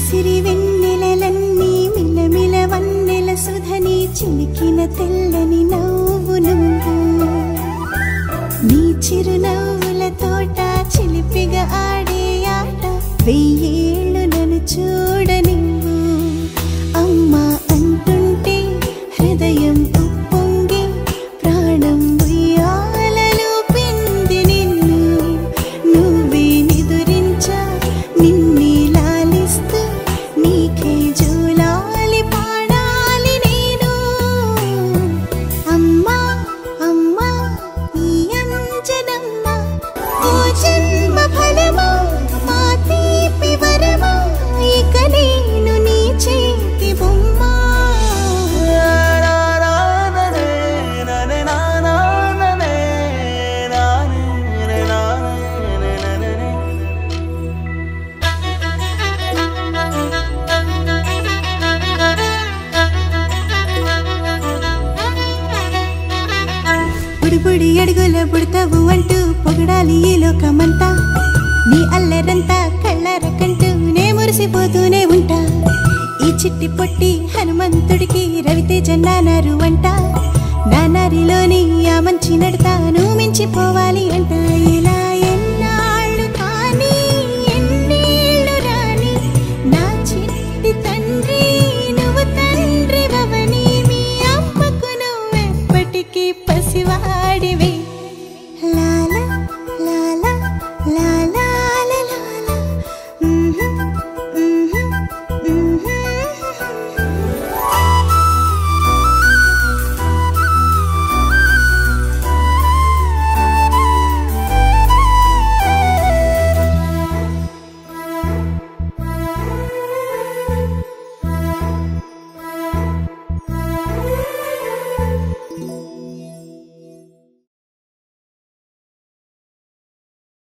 సిరి వెన్నెలలన్నీ మిలమిల వన్నెల సుధని చిలికిన తెల్లని నవ్వు నువ్వు నీ చిరునవ్వుల తోట చిలిపిగా ఆడే ఆట వెయ్యేళ్ళు నన్ను చూడ నువ్వు అమ్మా అంటుంటే హృదయం ఉప్పొంగి ప్రాణం ఉయ్యాలలో పిండి నిన్ను నువ్వే నిదురించా నిన్నే లాలిస్తూ నీకే జోలాలి పాడాలి నేను అమ్మా అమ్మా ఈ అంజనమ్మ ఓ జన్మ ఫలమా మా తీపి వరమా ఇక నేను నీ చేతి బొమ్మ బుడిబుడి అడుగుల బుడతావు అంటూ పొగడాలి ఈ లోకమంతా నీ అల్లరంతా కళ్ళారకంటూ నే మురిసిపోతూనే ఉంటా ఈ చిట్టి పొట్టి హనుమంతుడికి రవితేజ నానారు అంట నానారిలోని ఆ మంచి నడతా నువ్వు మించిపోవాలి అంట ఇలా